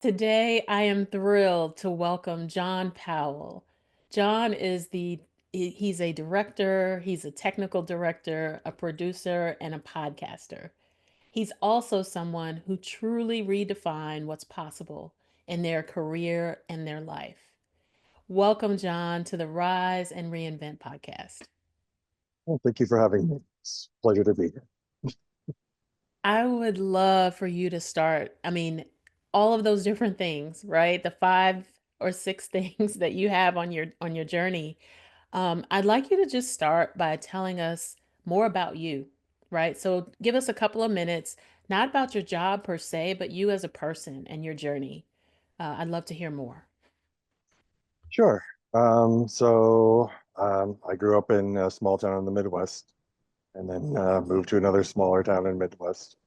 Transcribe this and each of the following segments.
Today, I am thrilled to welcome John Powell. John is he's a director, he's a technical director, a producer, and a podcaster. He's also someone who truly redefined what's possible in their career and their life. Welcome, John, to the Rise and Reinvent podcast. Well, thank you for having me. It's a pleasure to be here. I would love for you to start. All of those different things, right? The five or six things that you have on your journey. I'd like you to just start by telling us more about you, right? So give us a couple of minutes, not about your job per se, but you as a person and your journey. I'd love to hear more. Sure. I grew up in a small town in the Midwest and then moved to another smaller town in Midwest.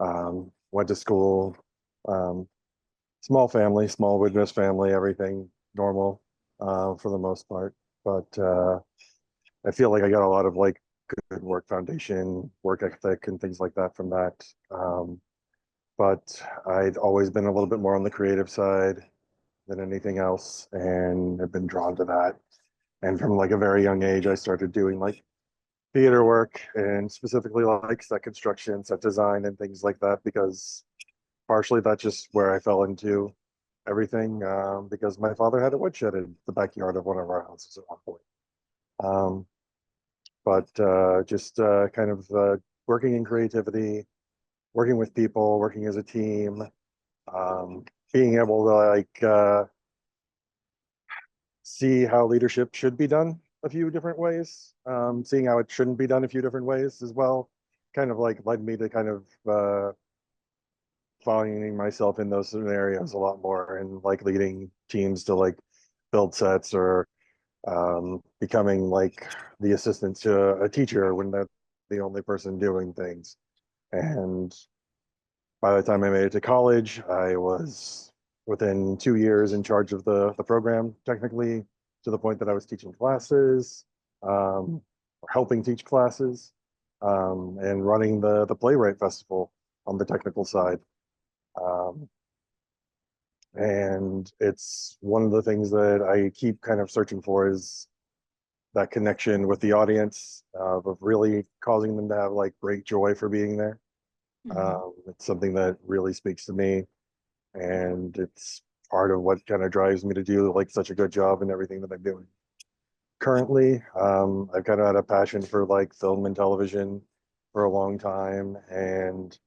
Went to school, um, small family, small Midwest family, everything normal for the most part. But I feel like I got a lot of like good work foundation, work ethic, and things like that from that. But I'd always been a little bit more on the creative side than anything else, and have been drawn to that. And from like a very young age, I started doing like theater work and specifically like set construction, set design, and things like that because partially that's just where I fell into everything because my father had a woodshed in the backyard of one of our houses at one point. Um, but just kind of working in creativity, working with people, working as a team, um, being able to see how leadership should be done a few different ways, seeing how it shouldn't be done a few different ways as well, kind of like led me to kind of finding myself in those scenarios a lot more and like leading teams to like build sets or becoming like the assistant to a teacher when they're the only person doing things. And by the time I made it to college, I was within 2 years in charge of the program, technically, to the point that I was teaching classes, or helping teach classes, and running the Playwright Festival on the technical side. Um, and it's one of the things that I keep kind of searching for is that connection with the audience, of really causing them to have like great joy for being there. Mhm. It's something that really speaks to me, and it's part of what kind of drives me to do like such a good job in everything that I'm doing. Currently, I've kind of had a passion for like film and television for a long time, and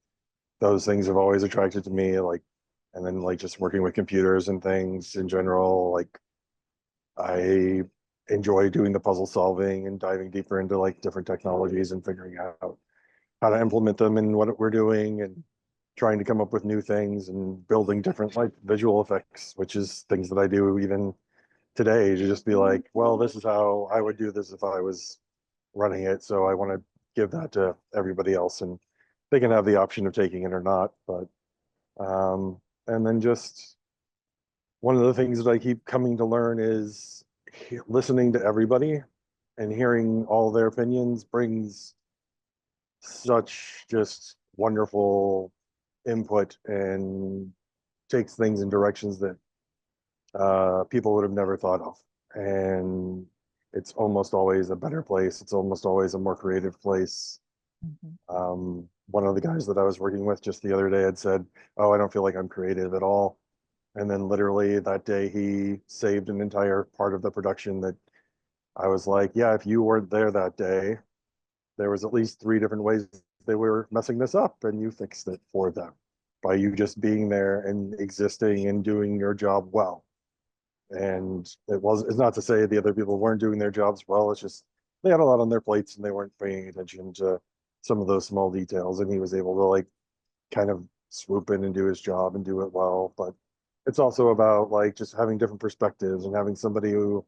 those things have always attracted to me. Like, and then like just working with computers and things in general, like I enjoy doing the puzzle solving and diving deeper into like different technologies and figuring out how to implement them in what we're doing and trying to come up with new things and building different like visual effects, which is things that I do even today to just be like, well, this is how I would do this if I was running it. So I want to give that to everybody else and they can have the option of taking it or not. And then just one of the things that I keep coming to learn is listening to everybody and hearing all their opinions brings such just wonderful input and takes things in directions that people would have never thought of. And it's almost always a better place. It's almost always a more creative place. Mhm. One of the guys that I was working with just the other day had said, "Oh, I don't feel like I'm creative at all." And then literally that day, he saved an entire part of the production that I was like, "Yeah, if you weren't there that day, there was at least three different ways they were messing this up, and you fixed it for them by you just being there and existing and doing your job well." And it's not to say the other people weren't doing their jobs well. It's just they had a lot on their plates and they weren't paying attention to some of those small details. And he was able to like kind of swoop in and do his job and do it well. But it's also about like just having different perspectives and having somebody who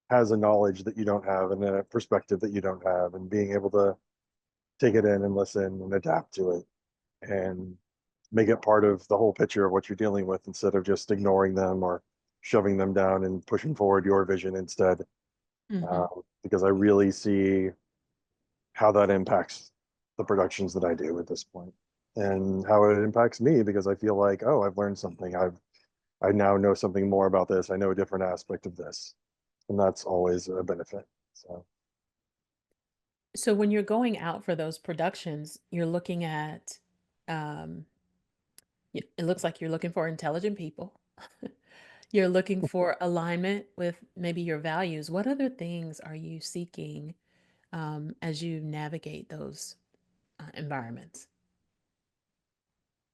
has a knowledge that you don't have and a perspective that you don't have and being able to take it in and listen and adapt to it and make it part of the whole picture of what you're dealing with instead of just ignoring them or shoving them down and pushing forward your vision instead. Mhm. Because I really see how that impacts the productions that I do at this point. and how it impacts me because I feel like, oh, I've learned something. I now know something more about this. I know a different aspect of this, and that's always a benefit. So, So when you're going out for those productions, you're looking at, um, it looks like you're looking for intelligent people. You're looking for alignment with maybe your values. What other things are you seeking as you navigate those environments?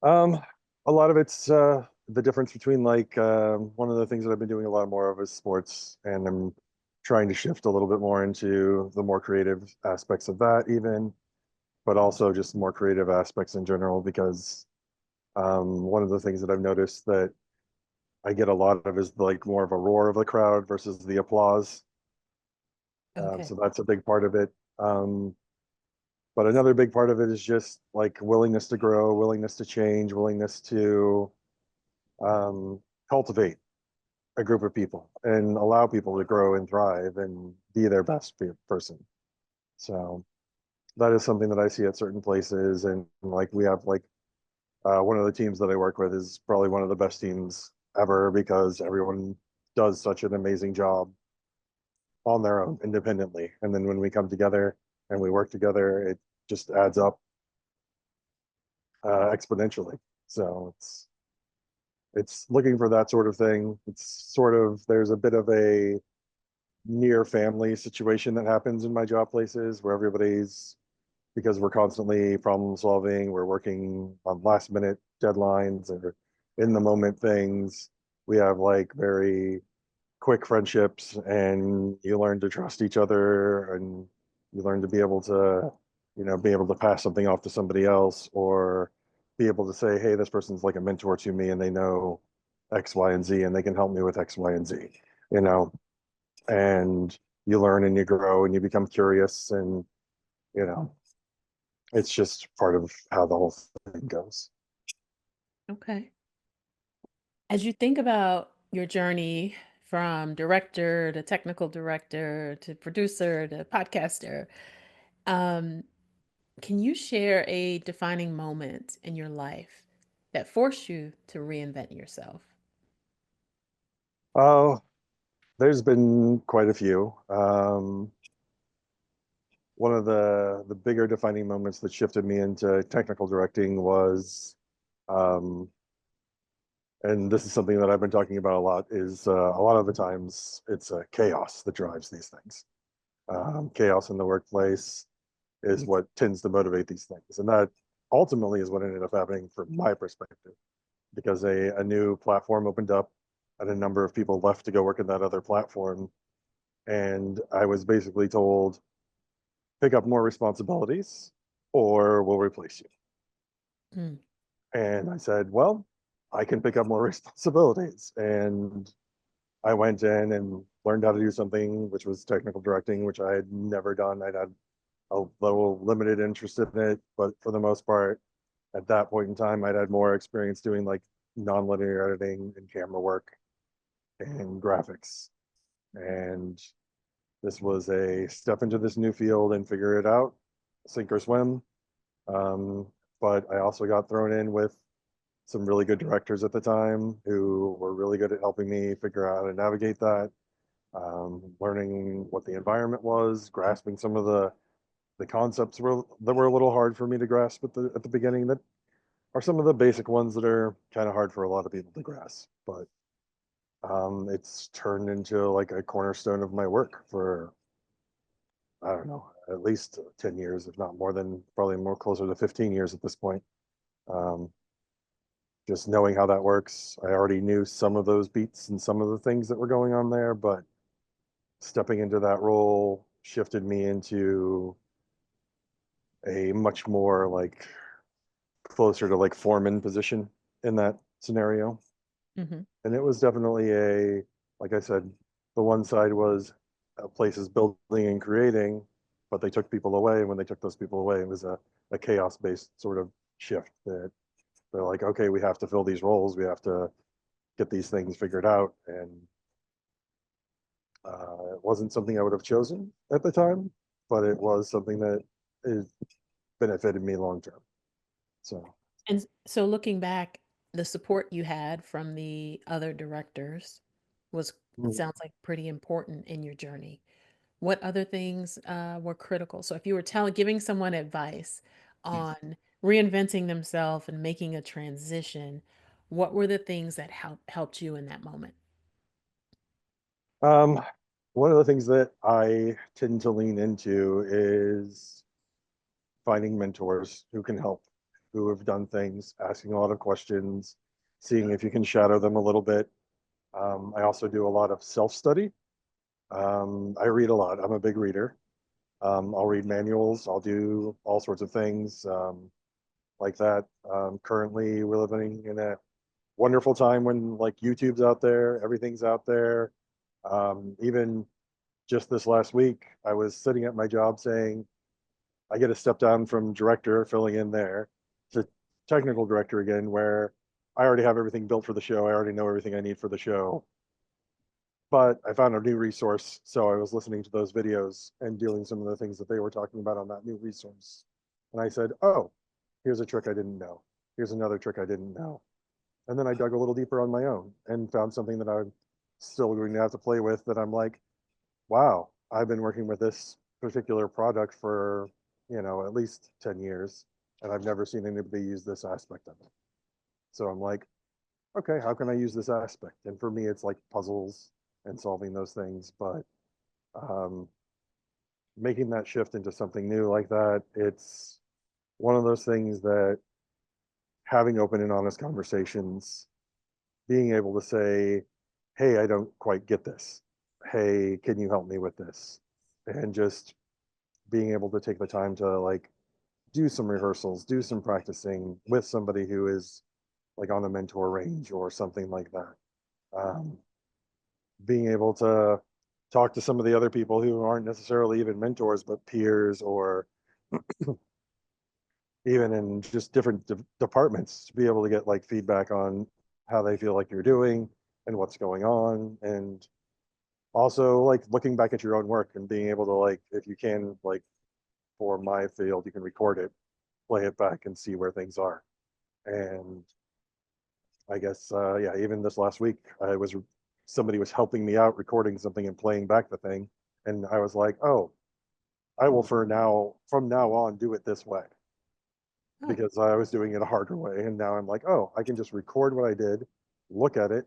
um, a lot of it's the difference between like one of the things that I've been doing a lot more of is sports, and I'm trying to shift a little bit more into the more creative aspects of that, even, but also just more creative aspects in general because one of the things that I've noticed that I get a lot of is like more of a roar of the crowd versus the applause. Okay. So that's a big part of it. But another big part of it is just like willingness to grow, willingness to change, willingness to um, cultivate a group of people and allow people to grow and thrive and be their best person. So that is something that I see at certain places. And like we have like one of the teams that I work with is probably one of the best teams ever because everyone does such an amazing job on their own independently. And then when we come together and we work together, it just adds up exponentially. So it's looking for that sort of thing. It's sort of there's a bit of a near family situation that happens in my job places where everybody's because we're constantly problem solving, we're working on last minute deadlines or in the moment things. We have like very quick friendships and you learn to trust each other and you learn to be able to, be able to pass something off to somebody else or be able to say, hey, this person's like a mentor to me and they know X, Y, and Z and they can help me with X, Y, and Z, you know, and you learn and you grow and you become curious and, you know, it's just part of how the whole thing goes. Okay. As you think about your journey from director to technical director to producer to podcaster, um, can you share a defining moment in your life that forced you to reinvent yourself? Oh, there's been quite a few. One of the bigger defining moments that shifted me into technical directing was, um, and this is something that I've been talking about a lot, is a lot of the times it's chaos that drives these things. Chaos in the workplace is what tends to motivate these things, and that ultimately is what ended up happening from my perspective, because a new platform opened up, and a number of people left to go work in that other platform, and I was basically told pick up more responsibilities or we'll replace you. Mm, And I said, well, I can pick up more responsibilities. And I went in and learned how to do something, which was technical directing, which I had never done. I'd had a little limited interest in it, but for the most part, at that point in time, I'd had more experience doing like nonlinear editing and camera work and graphics. And this was a step into this new field and figure it out, sink or swim. Um, but I also got thrown in with some really good directors at the time who were really good at helping me figure out how to navigate that, learning what the environment was, grasping some of the concepts that were a little hard for me to grasp at the beginning that are some of the basic ones that are kind of hard for a lot of people to grasp. But it's turned into like a cornerstone of my work for I don't know, at least 10 years, if not more than probably more closer to 15 years at this point. Um, just knowing how that works. I already knew some of those beats and some of the things that were going on there, but stepping into that role shifted me into a much more like closer to like foreman position in that scenario. mhm. And it was definitely like I said, the one side was places building and creating, but they took people away. And when they took those people away, it was a chaos based sort of shift that they're like, okay, we have to fill these roles. We have to get these things figured out. And it wasn't something I would have chosen at the time, but it was something that it benefited me long term. So, And so looking back, the support you had from the other directors was, it Mm. sounds like, pretty important in your journey. What other things were critical? So if you were giving someone advice on reinventing themselves and making a transition, what were the things that helped you in that moment? Um, One of the things that I tend to lean into is finding mentors who can help, who have done things, asking a lot of questions, seeing if you can shadow them a little bit. I also do a lot of self-study. I read a lot. I'm a big reader. I'll read manuals. I'll do all sorts of things like that. Currently, we're living in a wonderful time when like YouTube's out there, everything's out there. Even just this last week, I was sitting at my job saying, I get a step down from director, filling in there, to technical director again, where I already have everything built for the show. I already know everything I need for the show. But I found a new resource. So I was listening to those videos and doing some of the things that they were talking about on that new resource. And I said, oh, here's a trick I didn't know. Here's another trick I didn't know. And then I dug a little deeper on my own and found something that I'm still going to have to play with that I'm like, wow, I've been working with this particular product for, at least 10 years, and I've never seen anybody use this aspect of it. So I'm like, okay, how can I use this aspect? And for me, it's like puzzles and solving those things. But um, making that shift into something new like that, it's one of those things that having open and honest conversations, being able to say, hey, I don't quite get this. Hey, can you help me with this? And just being able to take the time to like do some rehearsals, do some practicing with somebody who is like on a mentor range or something like that. Um, Being able to talk to some of the other people who aren't necessarily even mentors, but peers, or even in just different departments, to be able to get like feedback on how they feel like you're doing and what's going on. And also like looking back at your own work and being able to like, if you can, like for my field, you can record it, play it back and see where things are. And I guess, yeah, even this last week, somebody was helping me out recording something and playing back the thing. And I was like, oh, I will from now on, do it this way, Oh, because I was doing it a harder way. And now I'm like, oh, I can just record what I did, look at it,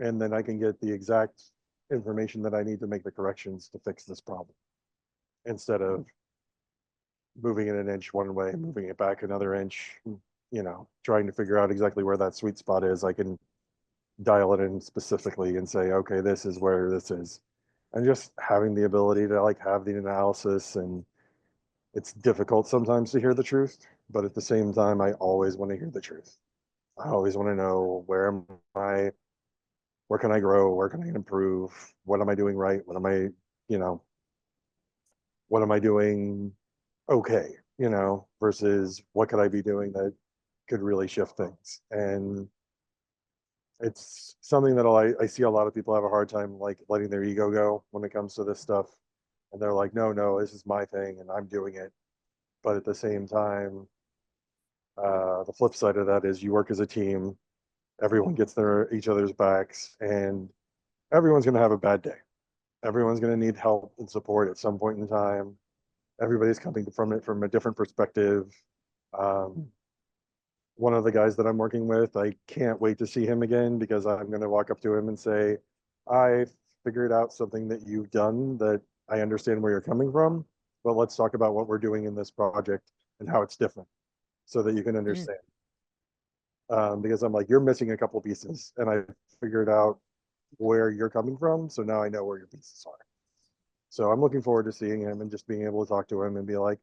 and then I can get the exact information that I need to make the corrections to fix this problem instead of moving it an inch one way, moving it back another inch, trying to figure out exactly where that sweet spot is. I can dial it in specifically and say, okay, this is where this is. And just having the ability to like have the analysis. And it's difficult sometimes to hear the truth, but at the same time, I always want to hear the truth. I always want to know, I, where can I grow? Where can I improve? What am I doing right? You know, what am I doing okay? Versus what could I be doing that could really shift things? And it's something that I see a lot of people have a hard time like letting their ego go when it comes to this stuff. And they're like, no, no, this is my thing and I'm doing it. But at the same time, the flip side of that is you work as a team, everyone gets each other's backs, and everyone's going to have a bad day. Everyone's going to need help and support at some point in time. Everybody's coming from it from a different perspective. Um, One of the guys that I'm working with, I can't wait to see him again because I'm going to walk up to him and say, I figured out something that you've done that I understand where you're coming from, but let's talk about what we're doing in this project and how it's different so that you can mm, understand. Because I'm like, you're missing a couple pieces and I figured out where you're coming from. So now I know where your pieces are. So I'm looking forward to seeing him and just being able to talk to him and be like,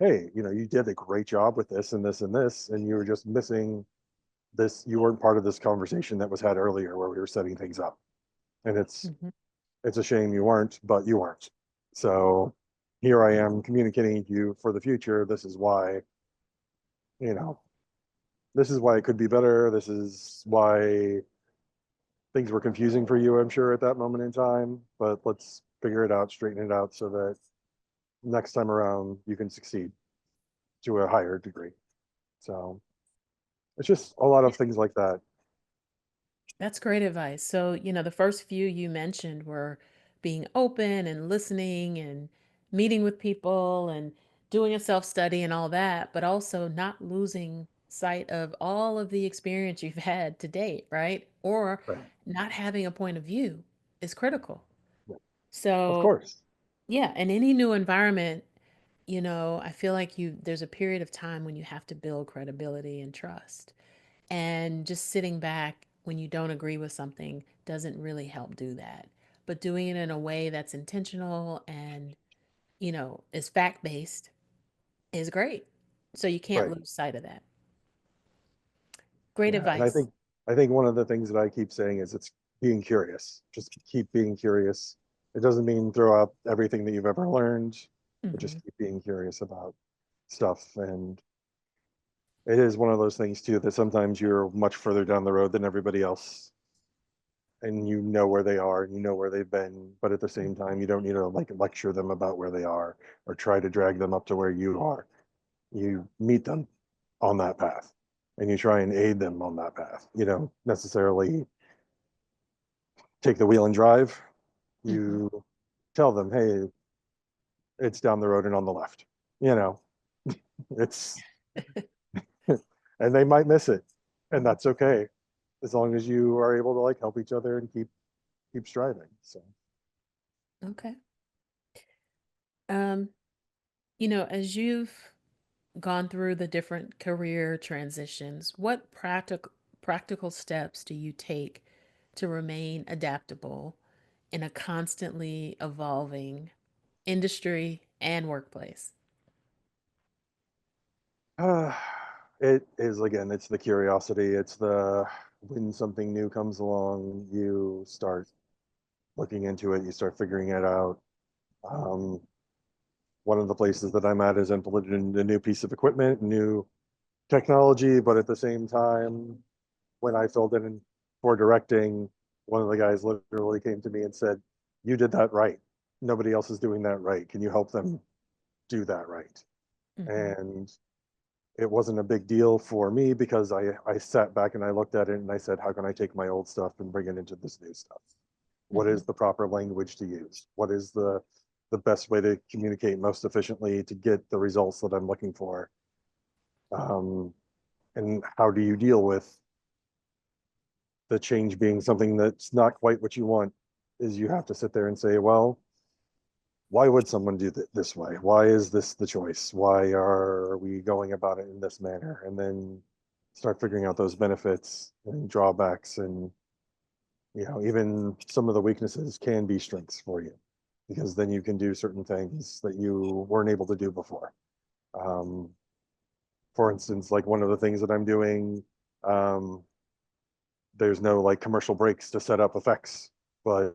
hey, you did a great job with this and this and this, and you were just missing this. You weren't part of this conversation that was had earlier where we were setting things up. And mhm. it's a shame you weren't, but you weren't. So here I am communicating to you for the future. You know, this is why it could be better. This is why things were confusing for you, I'm sure, at that moment in time. But let's figure it out, straighten it out so that next time around you can succeed to a higher degree. So It's just a lot of things like that. That's great advice. So, the first few you mentioned were being open and listening and meeting with people and doing a self study and all that, but also not losing sight of all of the experience you've had to date, right? Or Right. not having a point of view is critical. Yeah. Of So, course. yeah, in any new environment, I feel like there's a period of time when you have to build credibility and trust. And just sitting back when you don't agree with something doesn't really help do that. But doing it in a way that's intentional and, is fact based is great. So you can't Right. lose sight of that. Great Yeah. And advice. I think one of the things that I keep saying is it's being curious. Just keep being curious. It doesn't mean throw out everything that you've ever learned, but Hmm. just keep being curious about stuff. And it is one of those things too that sometimes you're much further down the road than everybody else, and you know where they are and you know where they've been, but at the same time you don't need to like lecture them about where they are or try to drag them up to where you are. You meet them on that path and you try and aid them on that path. You don't necessarily take the wheel and drive. Hmm. You tell them, hey, it's down the road and on the left. You know, it's and they might miss it, and that's okay as long as you are able to like help each other and keep striving. So Okay. Um, as you've gone through the different career transitions, what practical steps do you take to remain adaptable in a constantly evolving industry and workplace? uh, it is, again, it's the curiosity. It's the when something new comes along, you start looking into it, you start figuring it out. Um, one of the places that I'm at is implementing a new piece of equipment, new technology, but at the same time, when I filled in for directing, one of the guys literally came to me and said, "You did that right. Nobody else is doing that right. Can you help them do that right?" Hmm. And it wasn't a big deal for me because I sat back and I looked at it and I said, how can I take my old stuff and bring it into this new stuff? What Hmm. is the proper language to use? What is the best way to communicate most efficiently to get the results that I'm looking for? Um, and how do you deal with the change being something that's not quite what you want? Is you have to sit there and say, well, why would someone do this way? Why is this the choice? Why are we going about it in this manner? And then start figuring out those benefits and drawbacks, and even some of the weaknesses can be strengths for you because then you can do certain things that you weren't able to do before. Um, for instance, like one of the things that I'm doing, um, there's no like commercial breaks to set up effects, but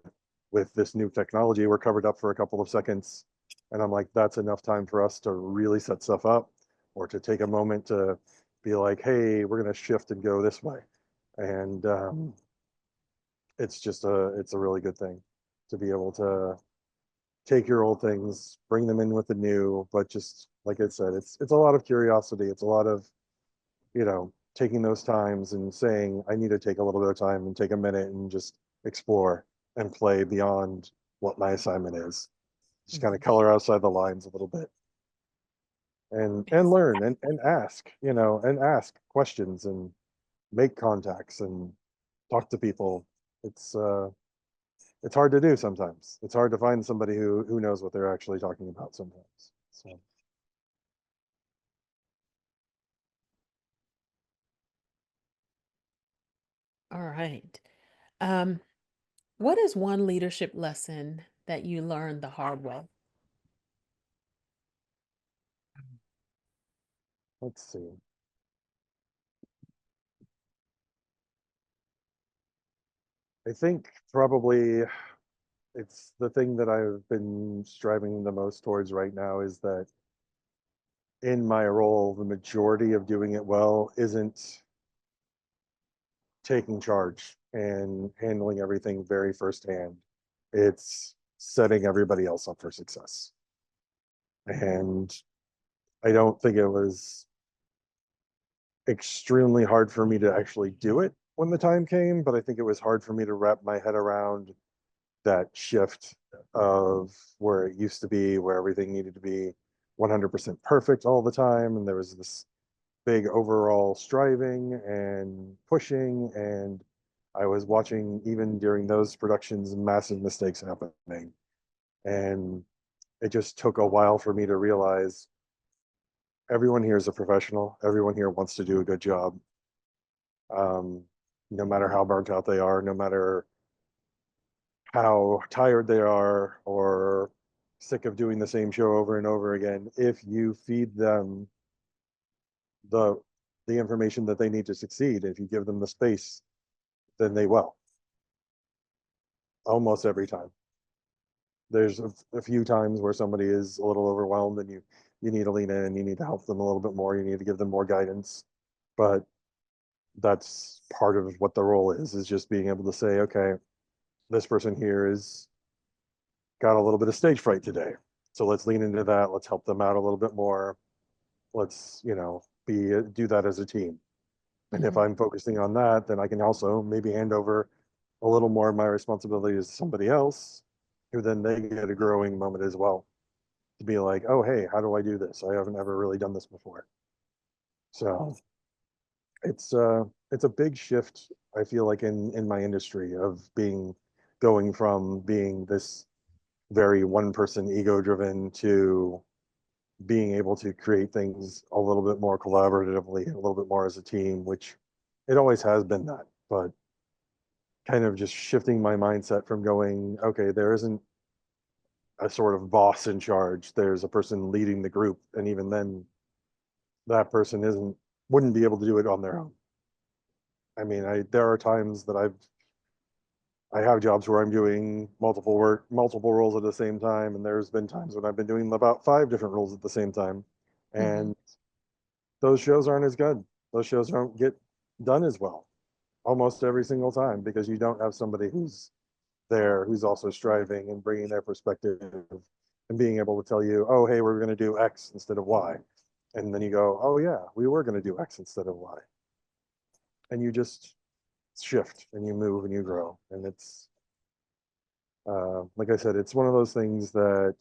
with this new technology, we're covered up for a couple of seconds. And I'm like, that's enough time for us to really set stuff up or to take a moment to be like, hey, we're going to shift and go this way. And it's a really good thing to be able to take your old things, bring them in with the new, but just like I said, it's a lot of curiosity. It's a lot of, taking those times and saying, I need to take a little bit of time and take a minute and just explore and play beyond what my assignment is. Just kind of Hmm. color outside the lines a little bit and Yes. learn and ask, and ask questions and make contacts and talk to people. It's hard to do sometimes. It's hard to find somebody who knows what they're actually talking about sometimes. So All right. Um, what is one leadership lesson that you learned the hard way? let's see. I think probably it's the thing that I've been striving the most towards right now is that in my role, the majority of doing it well isn't taking charge and handling everything very firsthand. It's setting everybody else up for success. And I don't think it was extremely hard for me to actually do it when the time came, but I think it was hard for me to wrap my head around that shift of where it used to be, where everything needed to be 100% perfect all the time. And there was this big overall striving and pushing. And I was watching, even during those productions, massive mistakes happening. And it just took a while for me to realize everyone here is a professional. Everyone here wants to do a good job. Um, no matter how burnt out they are, no matter how tired they are or sick of doing the same show over and over again, if you feed them the the information that they need to succeed, if you give them the space, then they will. Almost every time. There's a few times where somebody is a little overwhelmed and you need to lean in and you need to help them a little bit more. You need to give them more guidance. But that's part of what the role is just being able to say, okay, this person here is got a little bit of stage fright today. So let's lean into that. Let's help them out a little bit more. Let's, do that as a team. And if Mhm. I'm focusing on that, then I can also maybe hand over a little more of my responsibilities to somebody else who then they get a growing moment as well to be like, oh, hey, how do I do this? I haven't ever really done this before. So it's a big shift, I feel like in my industry of going from being this very one person ego driven to being able to create things a little bit more collaboratively, a little bit more as a team, which it always has been that, but kind of just shifting my mindset from going, okay, there isn't a sort of boss in charge. There's a person leading the group. And even then that person wouldn't be able to do it on their own. I mean, there are times that I have jobs where I'm doing multiple roles at the same time, and there's been times when I've been doing about five different roles at the same time, Mhm. and those shows aren't as good. Those shows don't get done as well almost every single time because you don't have somebody who's there who's also striving and bringing their perspective and being able to tell you, oh, hey, we're going to do X instead of Y, and then you go, oh yeah, we were going to do X instead of Y, and you just shift and you move and you grow, and it's like I said, it's one of those things that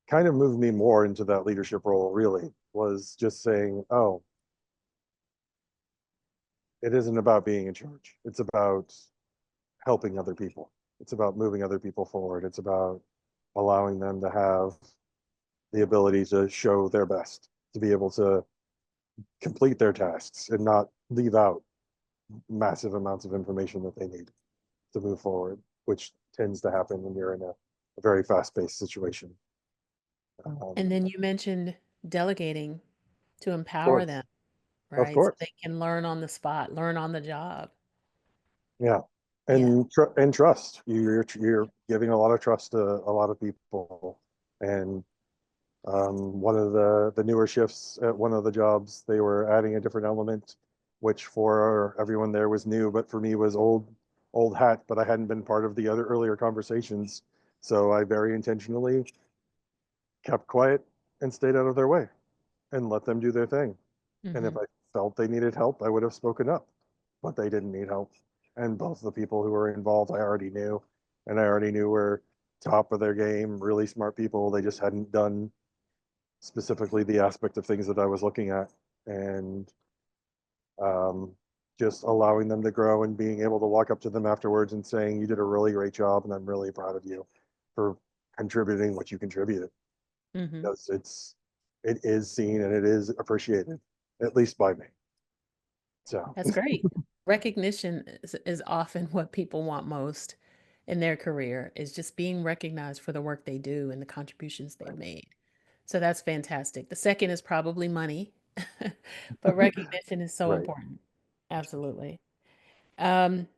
kind of moved me more into that leadership role, really, was just saying, oh, it isn't about being in charge. It's about helping other people. It's about moving other people forward. It's about allowing them to have the ability to show their best, to be able to complete their tasks and not leave out massive amounts of information that they need to move forward, which tends to happen when you're in a very fast paced situation. And Of then you mentioned delegating to empower course. them, Of right? So course. they can learn on the spot, learn on the job. Yeah. Yeah. And trust. You're giving a lot of trust to a lot of people. And one of the newer shifts at one of the jobs, they were adding a different element, which for everyone there was new, but for me was old hat. But I hadn't been part of the other earlier conversations, so I very intentionally kept quiet and stayed out of their way and let them do their thing. And if Mhm. I felt they needed help, I would have spoken up, but they didn't need help. And both the people who were involved, I already knew, and I already knew were top of their game, really smart people. They just hadn't done specifically the aspect of things that I was looking at, and um, just allowing them to grow and being able to walk up to them afterwards and saying, "You did a really great job, and I'm really proud of you for contributing what you contributed." Mhm. Because it is seen and it is appreciated, at least by me. So That's great. Recognition is often what people want most in their career, is just being recognized for the work they do and the contributions they've made. So that's fantastic. The second is probably money, but recognition is so right. important. Absolutely. Um,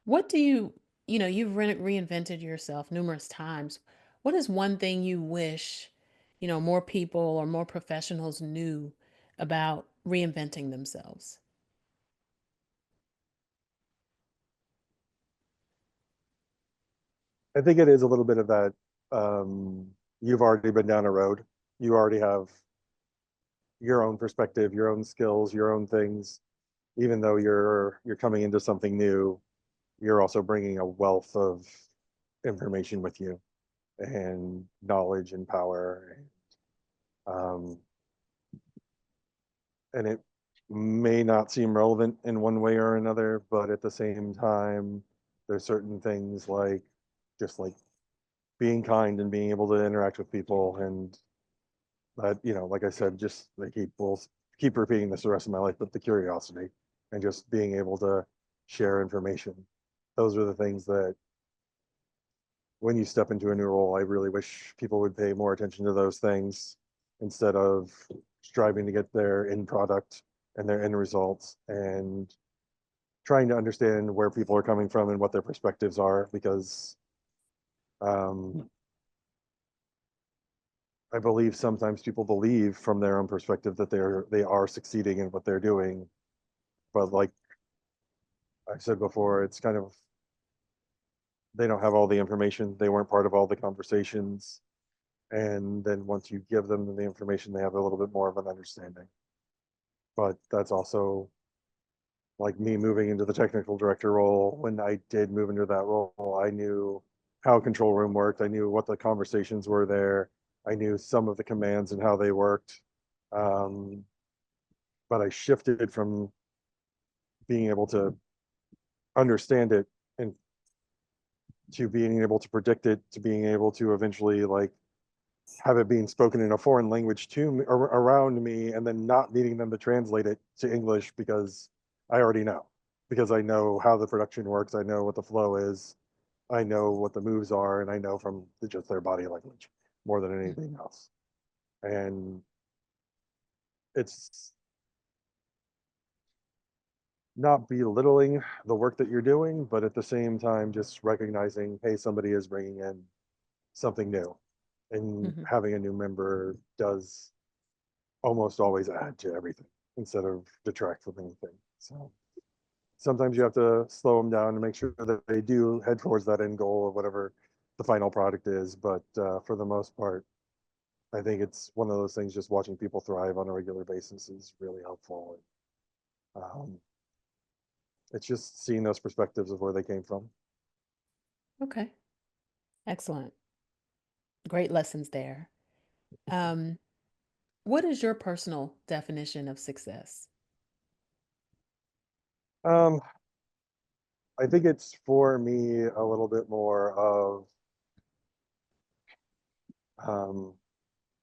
what do you've reinvented yourself numerous times. What is one thing you wish, more people or more professionals knew about reinventing themselves? I think it is a little bit of that. Um, you've already been down a road. You already have your own perspective, your own skills, your own things. Even though you're coming into something new, you're also bringing a wealth of information with you and knowledge and power. Um, and it may not seem relevant in one way or another, but at the same time, there's certain things like just like being kind and being able to interact with people, and that, like I said, just like will keep repeating this the rest of my life, but the curiosity and just being able to share information. Those are the things that when you step into a new role, I really wish people would pay more attention to those things instead of striving to get their end product and their end results, and trying to understand where people are coming from and what their perspectives are, because um, I believe sometimes people believe from their own perspective that they are succeeding in what they're doing, but like I said before, it's kind of, they don't have all the information, they weren't part of all the conversations, and then once you give them the information, they have a little bit more of an understanding. But that's also like me moving into the technical director role. When I did move into that role, I knew how a control room worked. I knew what the conversations were there. I knew some of the commands and how they worked. Um, but I shifted from being able to understand it and to being able to predict it to being able to eventually like have it being spoken in a foreign language to me, around me, and then not needing them to translate it to English because I already know, because I know how the production works. I know what the flow is. I know what the moves are, and I know from just their body language more than Mm. anything else. And it's not belittling the work that you're doing, but at the same time, just recognizing, hey, somebody is bringing in something new, and Mhm. having a new member does almost always add to everything instead of detract from anything. So sometimes you have to slow them down to make sure that they do head towards that end goal of whatever the final product is. But for the most part, I think it's one of those things. Just watching people thrive on a regular basis is really helpful. It's just seeing those perspectives of where they came from. Okay. Excellent. Great lessons there. Um, what is your personal definition of success? Um, I think it's for me a little bit more of um,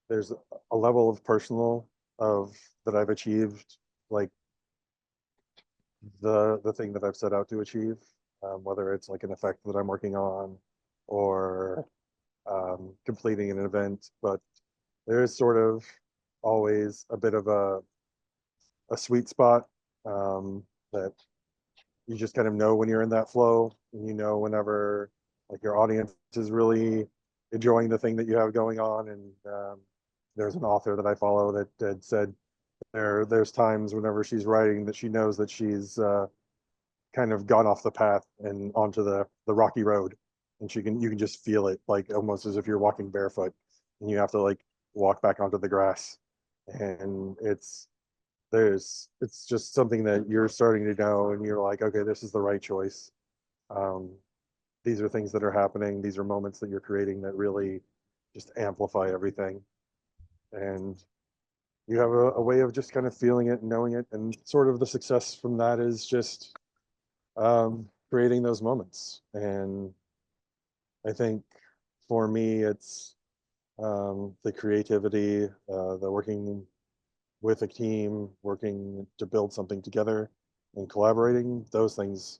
there's a level of personal of that I've achieved, like the thing that I've set out to achieve, whether it's like an effect that I'm working on or completing an event. But there is sort of always a bit of a sweet spot that you just kind of know when you're in that flow, and you know whenever like your audience is really enjoying the thing that you have going on. And there's an author that I follow that said there's times whenever she's writing that she knows that she's kind of gone off the path and onto the rocky road, and you can just feel it, like almost as if you're walking barefoot and you have to like walk back onto the grass. And it's just something that you're starting to know, and you're like, okay, this is the right choice. um, these are things that are happening, these are moments that you're creating that really just amplify everything. And you have a way of just kind of feeling it and knowing it, and sort of the success from that is just creating those moments. And I think for me, it's the creativity, the working with a team, working to build something together and collaborating. Those things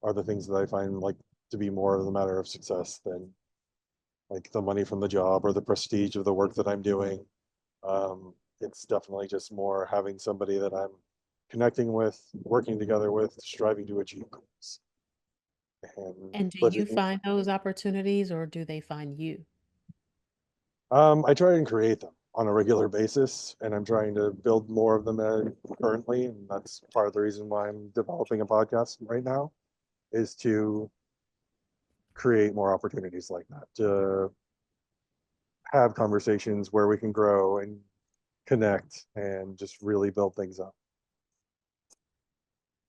are the things that I find like to be more of the matter of success than like the money from the job or the prestige of the work that I'm doing. It's definitely just more having somebody that I'm connecting with, working together with, striving to achieve goals, and And do you living. find those opportunities or do they find you? I try and create them on a regular basis, and I'm trying to build more of them currently. And that's part of the reason why I'm developing a podcast right now, is to create more opportunities like that, to have conversations where we can grow and connect and just really build things up.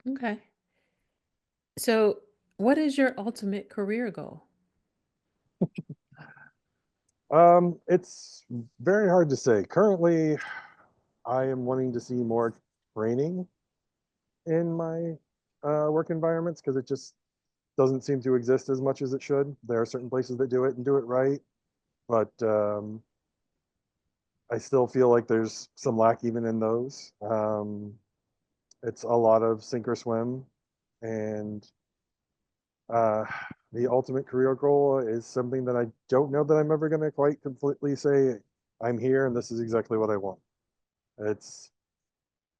Okay. So, what is your ultimate career goal? It's very hard to say. Currently, I am wanting to see more training in my work environments because it just doesn't seem to exist as much as it should. There are certain places that do it and do it right, but I still feel like there's some lack even in those. It's a lot of sink or swim, and uh, the ultimate career goal is something that I don't know that I'm ever going to quite completely say I'm here and this is exactly what I want. It's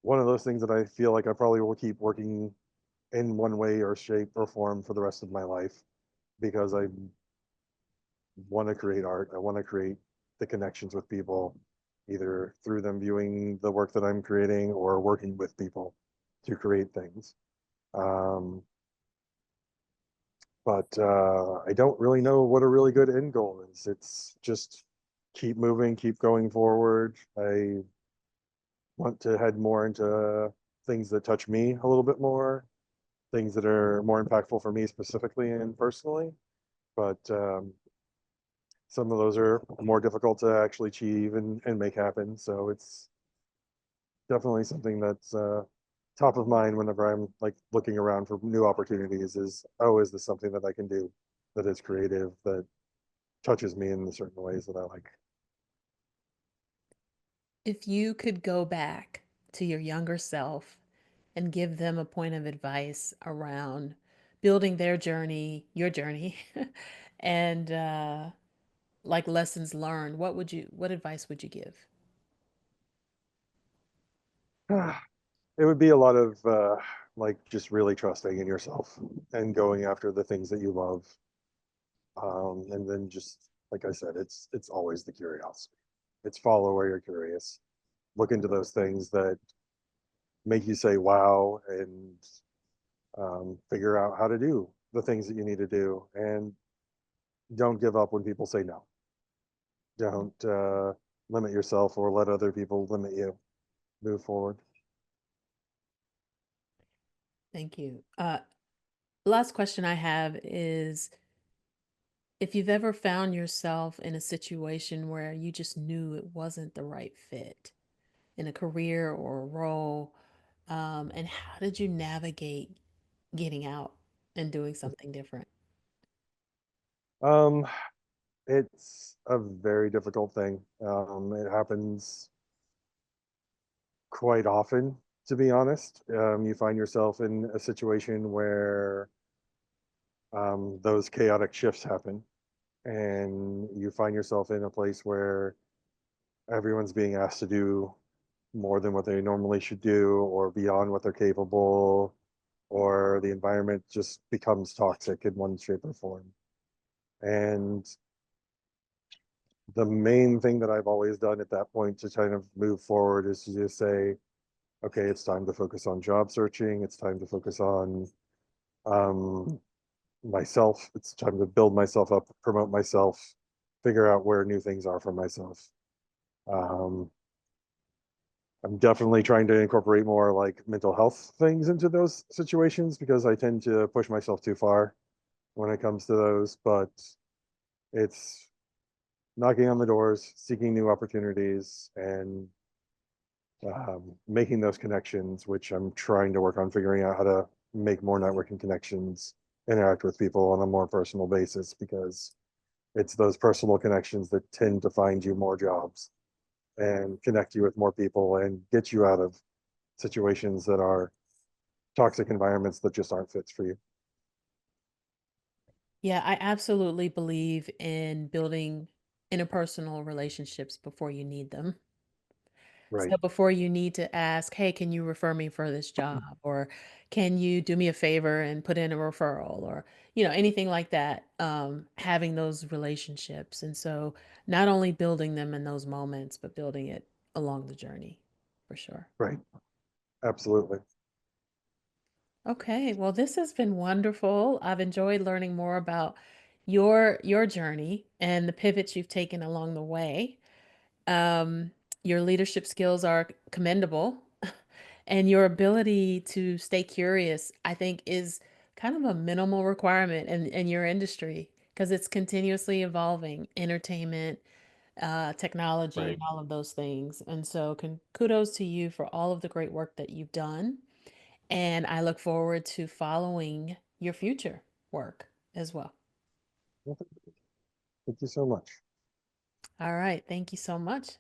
one of those things that I feel like I probably will keep working in one way or shape or form for the rest of my life because I want to create art. I want to create the connections with people, either through them viewing the work that I'm creating or working with people to create things. Um, but I don't really know what a really good end goal is. It's just keep moving, keep going forward. I want to head more into things that touch me a little bit more, things that are more impactful for me specifically and personally. But some of those are more difficult to actually achieve and make happen. So it's definitely something that's top of mind whenever I'm like looking around for new opportunities is, oh, is this something that I can do that is creative, that touches me in certain ways that I like? If you could go back to your younger self and give them a point of advice around building their journey, your journey, and like lessons learned, what advice would you give? It would be a lot of like just really trusting in yourself and going after the things that you love. And then just like I said, it's always the curiosity. It's follow where you're curious. Look into those things that make you say wow and figure out how to do the things that you need to do. And don't give up when people say no. Don't limit yourself or let other people limit you. Move forward. Thank you. Last question I have is if you've ever found yourself in a situation where you just knew it wasn't the right fit in a career or a role, and how did you navigate getting out and doing something different? Um, it's a very difficult thing. It happens quite often, to be honest. You find yourself in a situation where those chaotic shifts happen, and you find yourself in a place where everyone's being asked to do more than what they normally should do, or beyond what they're capable, or the environment just becomes toxic in one shape or form. And the main thing that I've always done at that point to kind of move forward is to just say, okay, it's time to focus on job searching. It's time to focus on um, myself. It's time to build myself up, promote myself, figure out where new things are for myself. Um, I'm definitely trying to incorporate more like mental health things into those situations because I tend to push myself too far when it comes to those. But it's knocking on the doors, seeking new opportunities, and making those connections, which I'm trying to work on figuring out how to make more networking connections, interact with people on a more personal basis because it's those personal connections that tend to find you more jobs and connect you with more people and get you out of situations that are toxic environments that just aren't fits for you. Yeah, I absolutely believe in building interpersonal relationships before you need them. Right. So before you need to ask, "Hey, can you refer me for this job?" Or "Can you do me a favor and put in a referral?" Or, anything like that, having those relationships. And so not only building them in those moments, but building it along the journey for sure. Right. Absolutely. Okay, well, this has been wonderful. I've enjoyed learning more about your journey and the pivots you've taken along the way. Um, your leadership skills are commendable, and your ability to stay curious, I think, is kind of a minimal requirement in your industry because it's continuously evolving entertainment, technology, Right. and all of those things. And so, kudos to you for all of the great work that you've done. And I look forward to following your future work as well. Well, thank you so much. All right. Thank you so much.